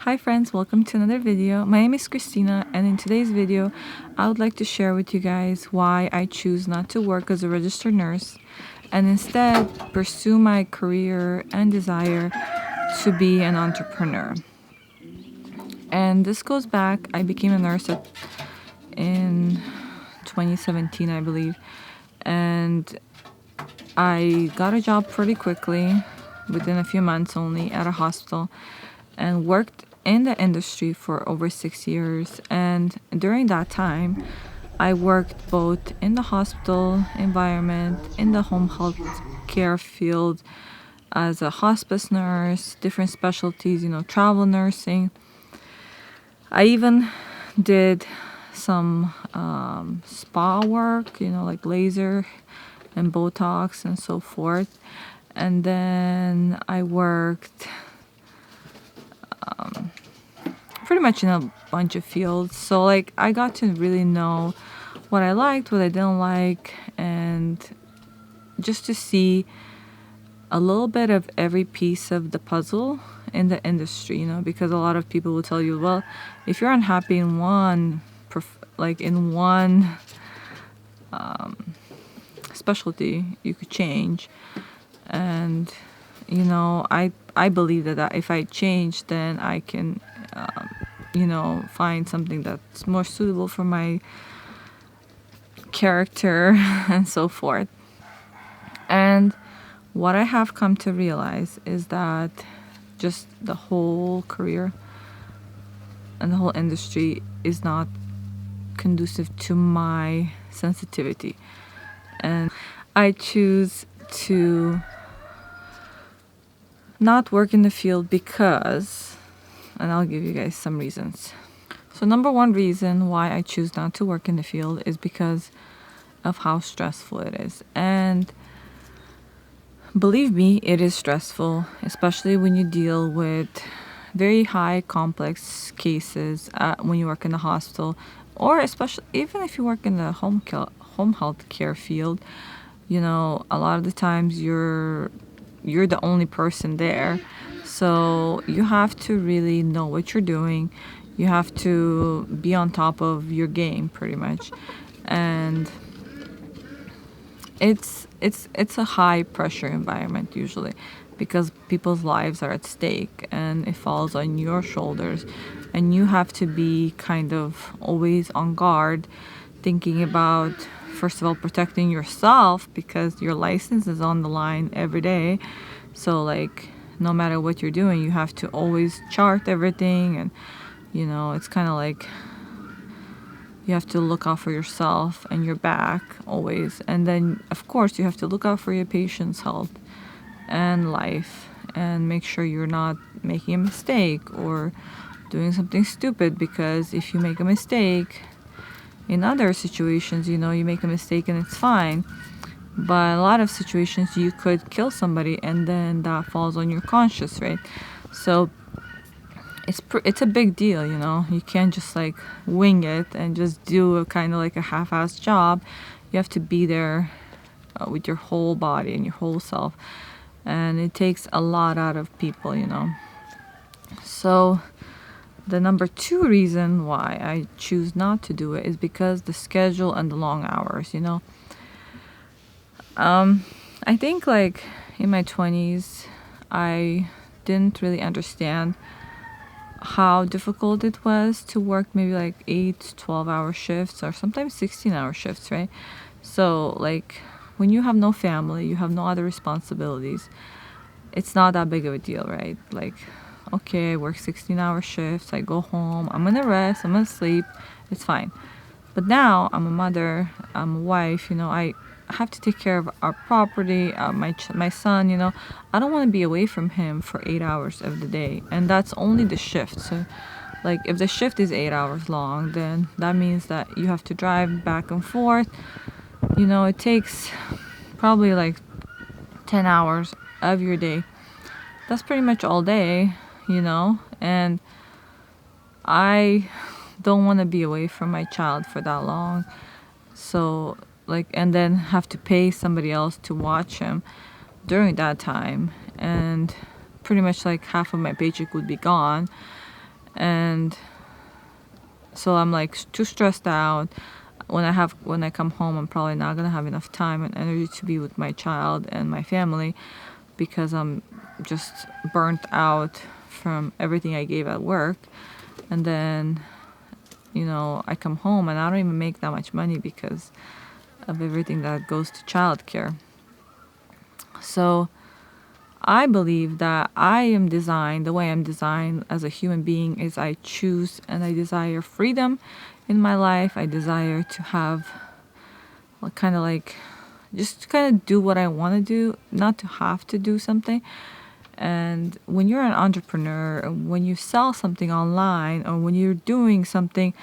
Hi friends, welcome to another video. My name is Christina, and in today's video I would like to share with you guys why I choose not to work as a registered nurse and instead pursue my career and desire to be an entrepreneur. And this goes back, I became a nurse in 2017, I believe, and I got a job pretty quickly, within a few months only, at a hospital, and worked in the industry for over 6 years. And during that time, I worked both in the hospital environment, in the home health care field, as a hospice nurse, different specialties, travel nursing. I even did some spa work, like laser and Botox and so forth. And then I worked pretty much in a bunch of fields. So like I got to really know what I liked, what I didn't like, and just to see a little bit of every piece of the puzzle in the industry, because a lot of people will tell you, well, if you're unhappy in one specialty, you could change. And I believe that if I change, then I can find something that's more suitable for my character and so forth. And what I have come to realize is that just the whole career and the whole industry is not conducive to my sensitivity. And I choose to not work in the field because, and I'll give you guys some reasons. So number one reason why I choose not to work in the field is because of how stressful it is. And believe me, it is stressful, especially when you deal with very high complex cases when you work in the hospital, or especially even if you work in the home health care field. A lot of the times you're the only person there, so you have to really know what you're doing. You have to be on top of your game pretty much, and it's a high pressure environment usually, because people's lives are at stake and it falls on your shoulders, and you have to be kind of always on guard, thinking about, first of all, protecting yourself, because your license is on the line every day. So like no matter what you're doing, you have to always chart everything, and it's kind of like you have to look out for yourself and your back always. And then of course you have to look out for your patient's health and life, and make sure you're not making a mistake or doing something stupid, because if you make a mistake in other situations, you make a mistake and it's fine. But a lot of situations you could kill somebody, and then that falls on your conscience, right? So it's a big deal, You can't just like wing it and just do a kind of like a half-assed job. You have to be there with your whole body and your whole self, and it takes a lot out of people, So the number two reason why I choose not to do it is because the schedule and the long hours, I think like in my 20s, I didn't really understand how difficult it was to work maybe like 8 to 12 hour shifts, or sometimes 16-hour shifts, right? So like when you have no family, you have no other responsibilities, it's not that big of a deal, right? Like, okay, I work 16-hour shifts, I go home, I'm gonna rest, I'm gonna sleep, it's fine. But now I'm a mother, I'm a wife, I have to take care of our property, my son, I don't want to be away from him for 8 hours of the day, and that's only the shift. So like if the shift is 8 hours long, then that means that you have to drive back and forth. It takes probably like 10 hours of your day. That's pretty much all day, and I don't want to be away from my child for that long. So like, and then have to pay somebody else to watch him during that time, and pretty much like half of my paycheck would be gone. And so I'm like too stressed out. When I come home, I'm probably not gonna have enough time and energy to be with my child and my family, because I'm just burnt out from everything I gave at work. And then, I come home and I don't even make that much money because of everything that goes to childcare. So I believe that the way I'm designed as a human being is I choose and I desire freedom in my life. I desire to have kind of like just kind of do what I want to do, not to have to do something. And when you're an entrepreneur, when you sell something online, or when you're doing something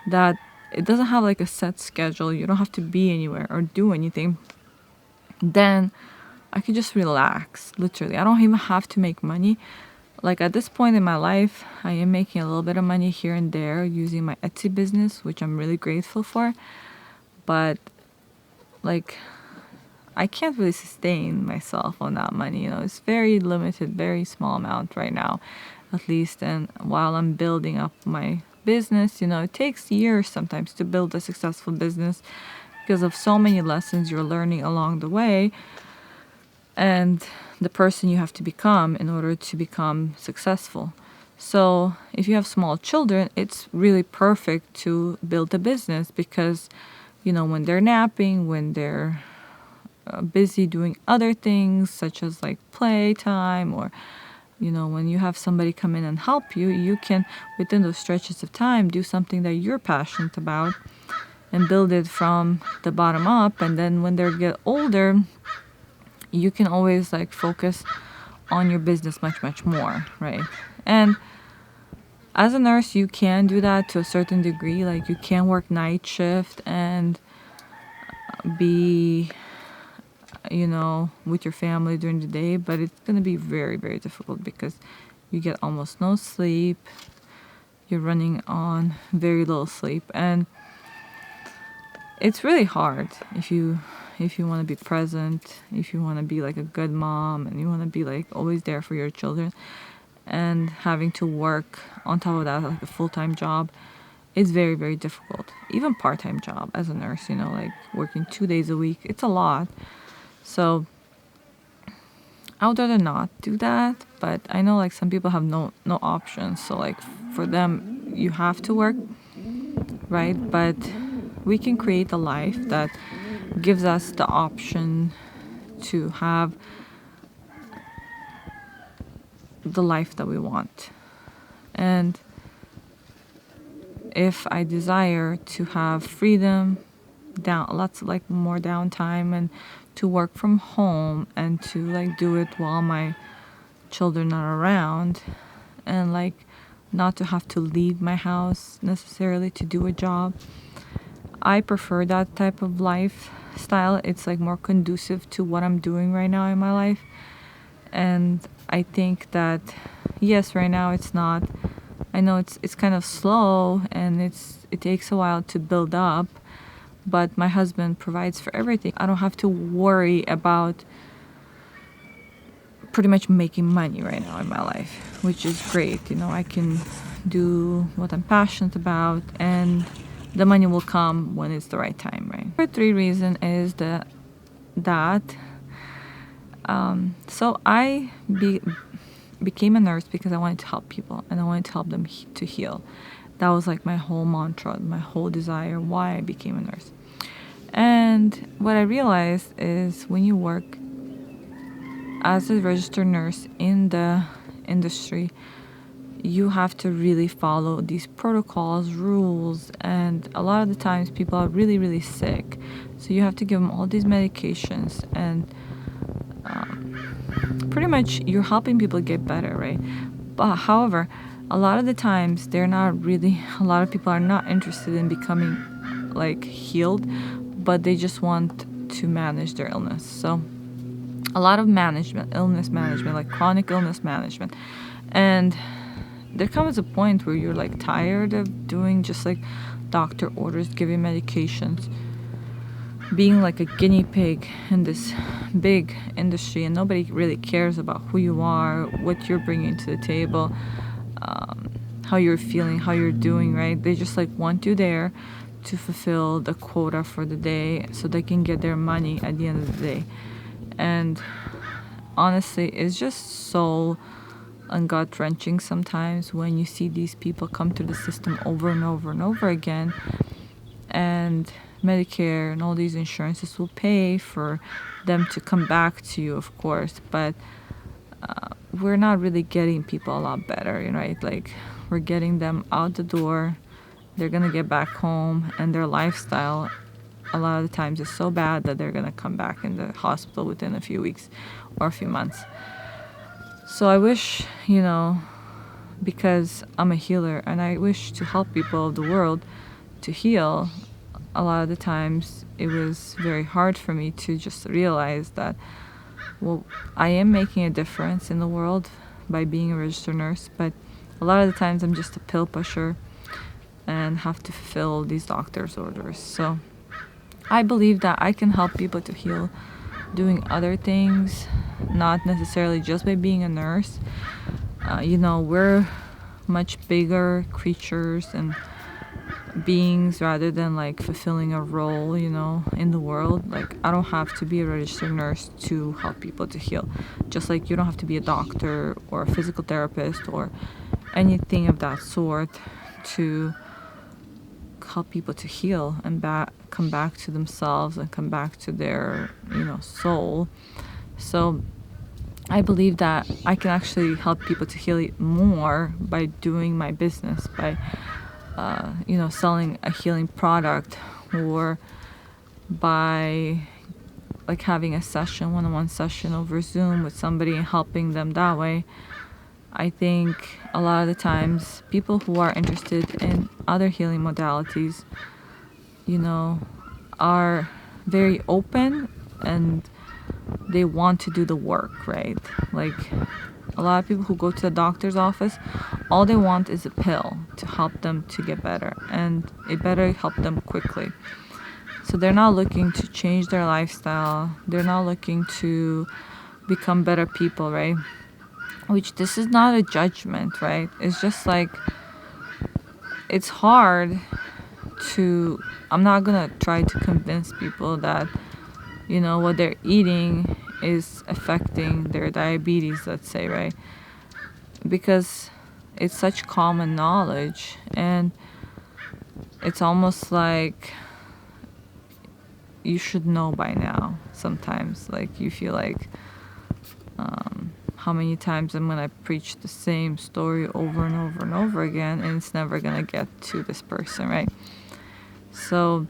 that it doesn't have like a set schedule, you don't have to be anywhere or do anything, then I can just relax, literally. I don't even have to make money. Like at this point in my life, I am making a little bit of money here and there using my Etsy business, which I'm really grateful for. But like, I can't really sustain myself on that money. It's very limited, very small amount right now, at least. And while I'm building up my business, it takes years sometimes to build a successful business because of so many lessons you're learning along the way, and the person you have to become in order to become successful. So if you have small children, it's really perfect to build a business because, when they're napping, when they're busy doing other things such as like playtime, or when you have somebody come in and help you, you can, within those stretches of time, do something that you're passionate about and build it from the bottom up. And then when they get older, you can always like focus on your business much, much more, right? And as a nurse, you can do that to a certain degree. Like you can work night shift and be with your family during the day, but it's going to be very, very difficult because you get almost no sleep. You're running on very little sleep, and it's really hard if you want to be present, if you want to be like a good mom, and you want to be like always there for your children, and having to work on top of that like a full-time job. It's very, very difficult. Even part-time job as a nurse, like working 2 days a week, it's a lot. So I would rather not do that, but I know like some people have no options. So like for them, you have to work, right? But we can create a life that gives us the option to have the life that we want. And if I desire to have freedom, lots of like more downtime, and to work from home, and to like do it while my children are around, and like not to have to leave my house necessarily to do a job, I prefer that type of lifestyle. It's like more conducive to what I'm doing right now in my life. And I think that yes, right now it's not, I know it's kind of slow, and it takes a while to build up, but my husband provides for everything. I don't have to worry about pretty much making money right now in my life, which is great. I can do what I'm passionate about, and the money will come when it's the right time, right? Number 3 reason is so I became a nurse because I wanted to help people, and I wanted to help them to heal. That was like my whole mantra, my whole desire, why I became a nurse. And what I realized is when you work as a registered nurse in the industry, you have to really follow these protocols, rules, and a lot of the times people are really, really sick. So you have to give them all these medications, and pretty much you're helping people get better, right? But however, a lot of the times a lot of people are not interested in becoming like healed, but they just want to manage their illness. So a lot of illness management, like chronic illness management. And there comes a point where you're like tired of doing just like doctor orders, giving medications, being like a guinea pig in this big industry, and nobody really cares about who you are, what you're bringing to the table. how you're feeling, how you're doing, right? They just like want you there to fulfill the quota for the day so they can get their money at the end of the day. And honestly, it's just so gut wrenching sometimes when you see these people come through the system over and over and over again, and Medicare and all these insurances will pay for them to come back to you, of course, but we're not really getting people a lot better, right? Like, we're getting them out the door, they're gonna get back home, and their lifestyle a lot of the times is so bad that they're gonna come back in the hospital within a few weeks or a few months. So I wish, because I'm a healer and I wish to help people of the world to heal, a lot of the times it was very hard for me to just realize that, well, I am making a difference in the world by being a registered nurse, but a lot of the times I'm just a pill pusher and have to fulfill these doctor's orders. So I believe that I can help people to heal doing other things, not necessarily just by being a nurse. We're much bigger creatures and beings rather than like fulfilling a role, in the world. Like, I don't have to be a registered nurse to help people to heal. Just like you don't have to be a doctor or a physical therapist or anything of that sort to help people to heal and come back to themselves and come back to their, soul. So I believe that I can actually help people to heal more by doing my business, by selling a healing product, or by like having a session, one-on-one session over Zoom with somebody and helping them that way. I think a lot of the times people who are interested in other healing modalities, are very open and they want to do the work, right? Like, a lot of people who go to the doctor's office, all they want is a pill to help them to get better, and it better help them quickly. So they're not looking to change their lifestyle. They're not looking to become better people, right? Which, this is not a judgment, right? It's just like, it's hard I'm not gonna try to convince people that, what they're eating is affecting their diabetes, let's say, right? Because it's such common knowledge, and it's almost like you should know by now sometimes. Like, you feel like, how many times I'm gonna preach the same story over and over and over again, and it's never gonna get to this person, right? So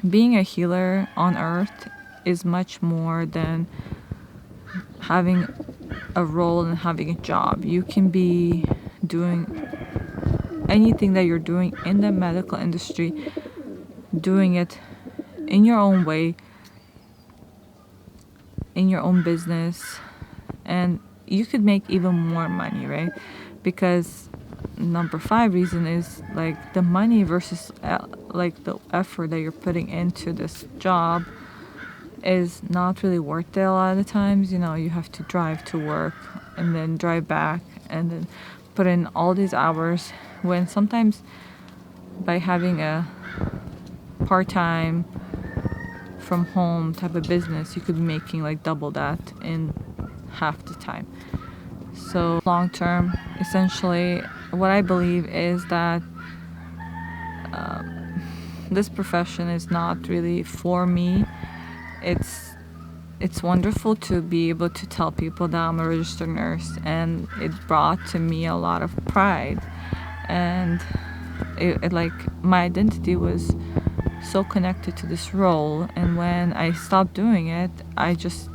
being a healer on earth is much more than having a role and having a job. You can be doing anything that you're doing in the medical industry, doing it in your own way, in your own business, and you could make even more money, right? Because number 5 reason is like the money versus like the effort that you're putting into this job is not really worth it a lot of the times. You have to drive to work and then drive back and then put in all these hours, when sometimes by having a part-time from home type of business, you could be making like double that in half the time. So long term, essentially, what I believe is that this profession is not really for me. It's wonderful to be able to tell people that I'm a registered nurse, and it brought to me a lot of pride, and it like, my identity was so connected to this role, and when I stopped doing it, I just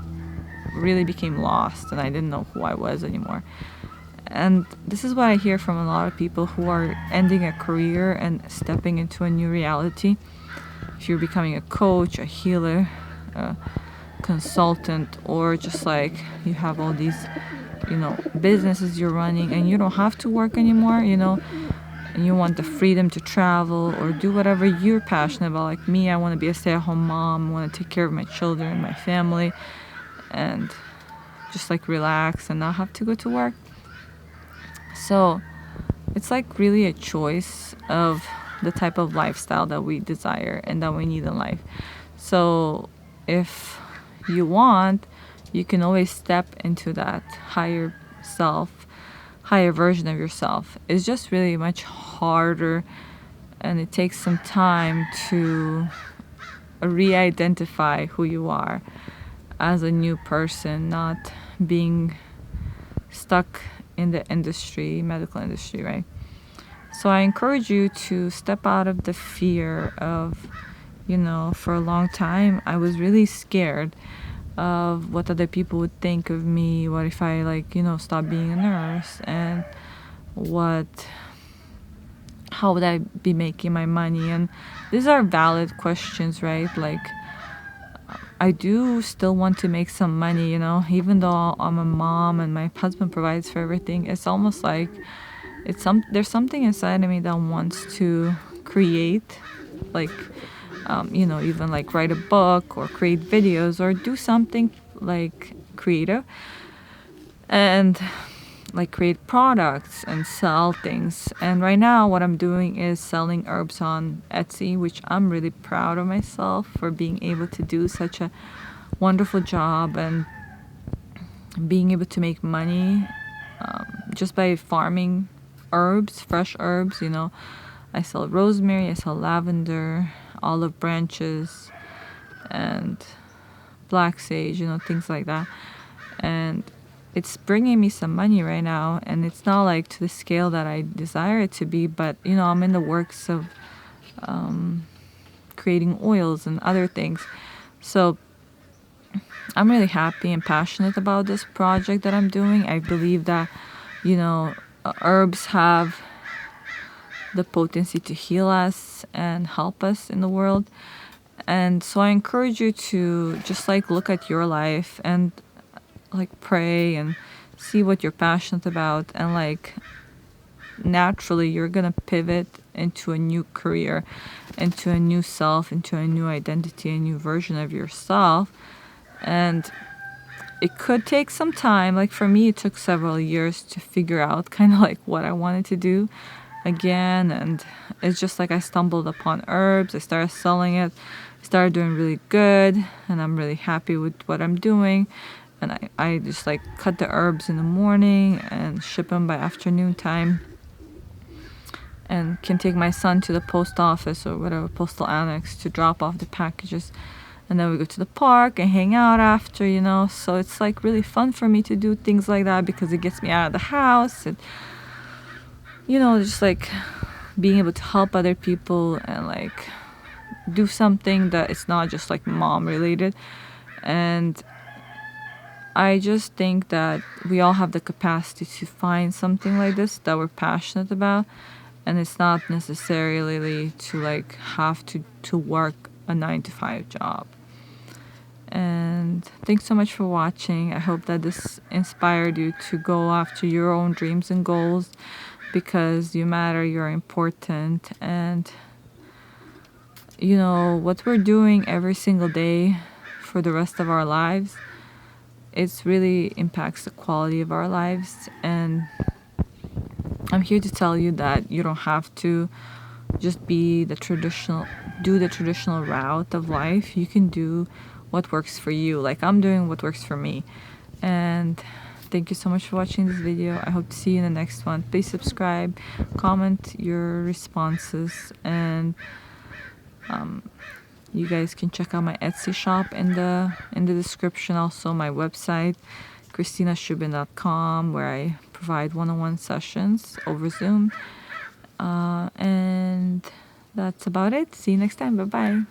really became lost and I didn't know who I was anymore. And this is what I hear from a lot of people who are ending a career and stepping into a new reality. If you're becoming a coach, a healer, a consultant, or just like you have all these, businesses you're running and you don't have to work anymore, and you want the freedom to travel or do whatever you're passionate about. Like me, I want to be a stay-at-home mom, I want to take care of my children, my family, and just like relax and not have to go to work. So it's like really a choice of the type of lifestyle that we desire and that we need in life. So if you want, you can always step into that higher self, higher version of yourself. It's just really much harder, and it takes some time to re-identify who you are as a new person, not being stuck in the industry, medical industry, right? So I encourage you to step out of the fear of, for a long time, I was really scared of what other people would think of me. What if I, stop being a nurse? And how would I be making my money? And these are valid questions, right? Like, I do still want to make some money, even though I'm a mom and my husband provides for everything. It's almost like there's something inside of me that wants to create, like, even like write a book or create videos or do something like creative, and like create products and sell things. And right now what I'm doing is selling herbs on Etsy, which I'm really proud of myself for being able to do such a wonderful job and being able to make money just by farming herbs, fresh herbs. I sell rosemary, I sell lavender, olive branches, and black sage, things like that. And it's bringing me some money right now, and it's not like to the scale that I desire it to be, but I'm in the works of creating oils and other things. So I'm really happy and passionate about this project that I'm doing. I believe that herbs have the potency to heal us and help us in the world. And so I encourage you to just like look at your life and like pray and see what you're passionate about, and like naturally you're gonna pivot into a new career, into a new self, into a new identity, a new version of yourself. And it could take some time. Like for me, it took several years to figure out kind of like what I wanted to do again. And it's just like I stumbled upon herbs, I started selling it, started doing really good, and I'm really happy with what I'm doing. And I just like cut the herbs in the morning and ship them by afternoon time, and can take my son to the post office or whatever postal annex to drop off the packages. And then we go to the park and hang out after, So it's like really fun for me to do things like that because it gets me out of the house. And, just like being able to help other people and like do something that it's not just like mom related. And I just think that we all have the capacity to find something like this that we're passionate about. And it's not necessarily to like have to work a 9 to 5 job. And thanks so much for watching. I hope that this inspired you to go after your own dreams and goals, because you matter, you're important. And what we're doing every single day for the rest of our lives, it really impacts the quality of our lives. And I'm here to tell you that you don't have to just do the traditional route of life. You can do what works for you. Like I'm doing what works for me. And thank you so much for watching this video. I hope to see you in the next one. Please subscribe, comment your responses, and you guys can check out my Etsy shop in the description. Also my website, christinashubin.com, where I provide one-on-one sessions over Zoom. And that's about it. See you next time. Bye bye.